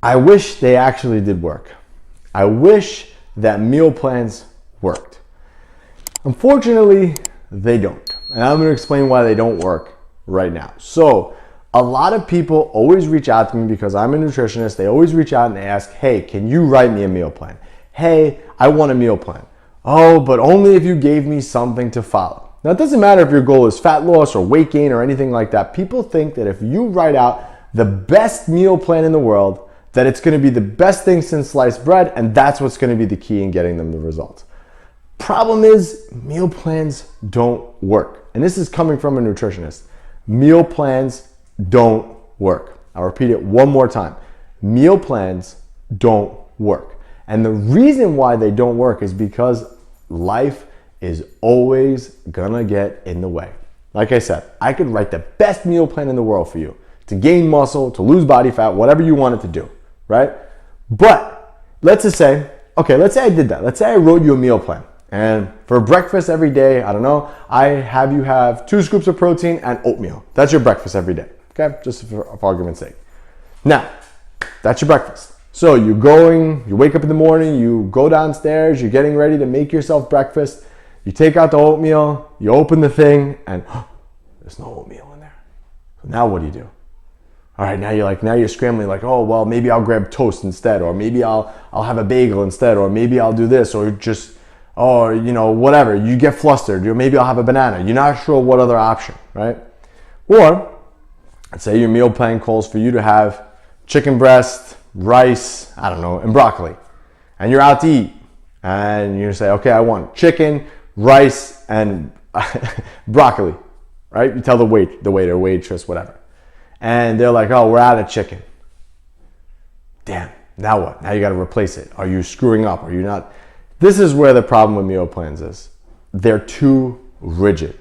I wish they actually did work. I wish that meal plans worked. Unfortunately, they don't. And I'm going to explain why they don't work right now. So, a lot of people always reach out to me because I'm a nutritionist. They always reach out and they ask, hey, can you write me a meal plan? Hey, I want a meal plan. Oh, but only if you gave me something to follow. Now, it doesn't matter if your goal is fat loss or weight gain or anything like that. People think that if you write out the best meal plan in the world, that it's going to be the best thing since sliced bread, and that's what's going to be the key in getting them the results. Problem is, meal plans don't work. And this is coming from a nutritionist. Meal plans don't work. I'll repeat it one more time. Meal plans don't work. And the reason why they don't work is because life is always gonna get in the way. Like I said, I could write the best meal plan in the world for you to gain muscle, to lose body fat, whatever you want it to do, right? But let's just say, okay, let's say I did that. Let's say I wrote you a meal plan. And for breakfast every day, I don't know, I have you have 2 scoops of protein and oatmeal. That's your breakfast every day, okay? Just for argument's sake. Now, that's your breakfast. So you wake up in the morning, you go downstairs, you're getting ready to make yourself breakfast. You take out the oatmeal, you open the thing, and there's no oatmeal in there. So now what do? All right, now you're scrambling like, oh, well, maybe I'll grab toast instead, or maybe I'll have a bagel instead, or maybe I'll do this, or just, or, whatever. You get flustered, or maybe I'll have a banana. You're not sure what other option, right? Or, let's say your meal plan calls for you to have chicken breast, rice, I don't know, and broccoli. And you're out to eat. And you say, okay, I want chicken, rice, and broccoli, right? You tell the waiter, waitress, whatever. And they're like, oh, we're out of chicken. Damn, now what? Now you got to replace it. Are you screwing up? Are you not? This is where the problem with meal plans is. They're too rigid.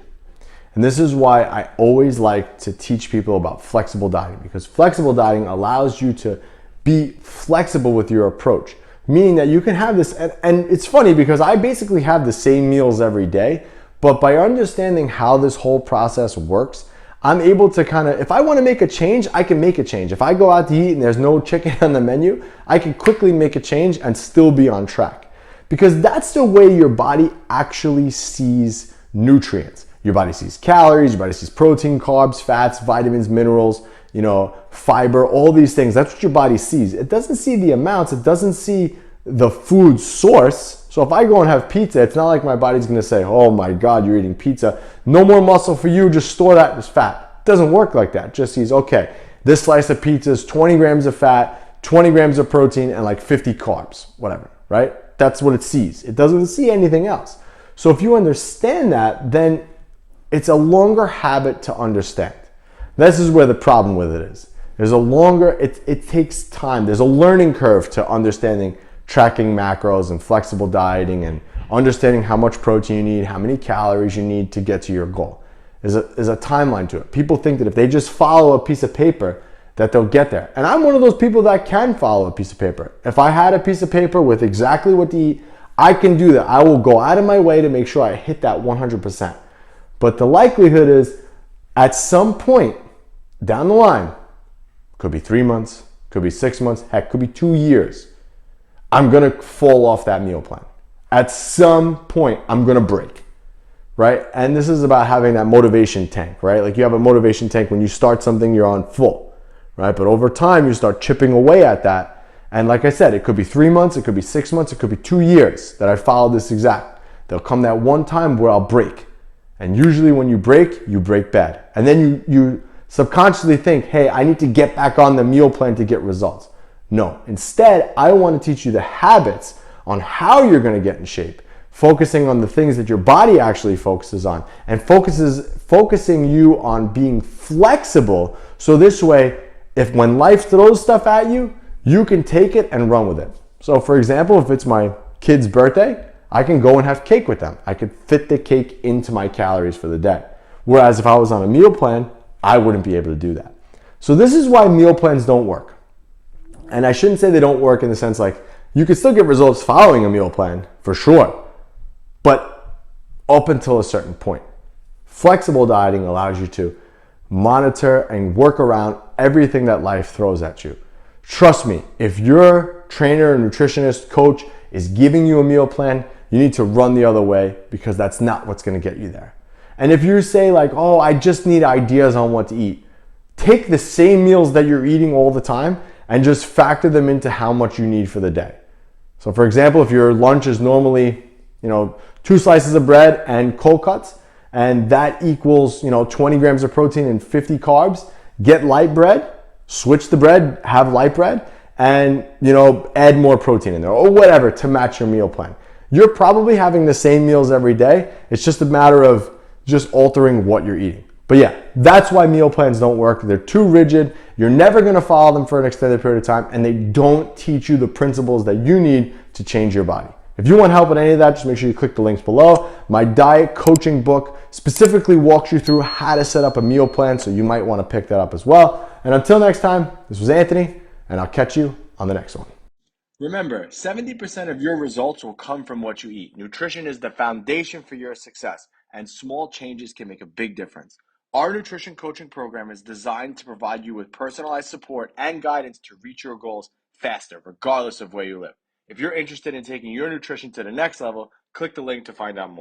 And this is why I always like to teach people about flexible dieting, because flexible dieting allows you to be flexible with your approach, meaning that you can have this, and it's funny because I basically have the same meals every day, but by understanding how this whole process works, I'm able to if I want to make a change, I can make a change. If I go out to eat and there's no chicken on the menu, I can quickly make a change and still be on track. Because that's the way your body actually sees nutrients. Your body sees calories, your body sees protein, carbs, fats, vitamins, minerals, fiber, all these things. That's what your body sees. It doesn't see the amounts, it doesn't see the food source. So if I go and have pizza, it's not like my body's gonna say, oh my God, you're eating pizza. No more muscle for you, just store that as fat. It doesn't work like that. It just sees, okay, this slice of pizza is 20 grams of fat, 20 grams of protein, and like 50 carbs, whatever, right? That's what it sees. It doesn't see anything else. So if you understand that, then it's a longer habit to understand. This is where the problem with it is. It takes time. There's a learning curve to understanding tracking macros and flexible dieting and understanding how much protein you need, how many calories you need to get to your goal. There's a timeline to it. People think that if they just follow a piece of paper, that they'll get there. And I'm one of those people that can follow a piece of paper. If I had a piece of paper with exactly what to eat, I can do that. I will go out of my way to make sure I hit that 100%. But the likelihood is at some point down the line, could be 3 months, could be 6 months, heck, could be 2 years, I'm gonna fall off that meal plan. At some point, I'm gonna break, right? And this is about having that motivation tank, right? Like you have a motivation tank when you start something, you're on full, right? But over time, you start chipping away at that. And like I said, it could be 3 months, it could be 6 months, it could be 2 years that I follow this exact. There'll come that one time where I'll break. And usually when you break bad. And then you subconsciously think, hey, I need to get back on the meal plan to get results. No, instead, I want to teach you the habits on how you're going to get in shape, focusing on the things that your body actually focuses on, and focusing you on being flexible. So this way, if when life throws stuff at you, you can take it and run with it. So for example, if it's my kid's birthday, I can go and have cake with them. I could fit the cake into my calories for the day. Whereas if I was on a meal plan, I wouldn't be able to do that. So this is why meal plans don't work. And I shouldn't say they don't work in the sense like, you can still get results following a meal plan, for sure, but up until a certain point. Flexible dieting allows you to monitor and work around everything that life throws at you. Trust me, if your trainer, nutritionist, coach is giving you a meal plan, you need to run the other way because that's not what's gonna get you there. And if you say like, oh, I just need ideas on what to eat, take the same meals that you're eating all the time and just factor them into how much you need for the day. So for example, if your lunch is normally, 2 slices of bread and cold cuts, and that equals, 20 grams of protein and 50 carbs, get light bread, switch the bread, have light bread, and, add more protein in there or whatever to match your meal plan. You're probably having the same meals every day. It's just a matter of just altering what you're eating. But yeah, that's why meal plans don't work. They're too rigid. You're never gonna follow them for an extended period of time, and they don't teach you the principles that you need to change your body. If you want help with any of that, just make sure you click the links below. My diet coaching book specifically walks you through how to set up a meal plan, so you might wanna pick that up as well. And until next time, this was Anthony, and I'll catch you on the next one. Remember, 70% of your results will come from what you eat. Nutrition is the foundation for your success, and small changes can make a big difference. Our nutrition coaching program is designed to provide you with personalized support and guidance to reach your goals faster, regardless of where you live. If you're interested in taking your nutrition to the next level, click the link to find out more.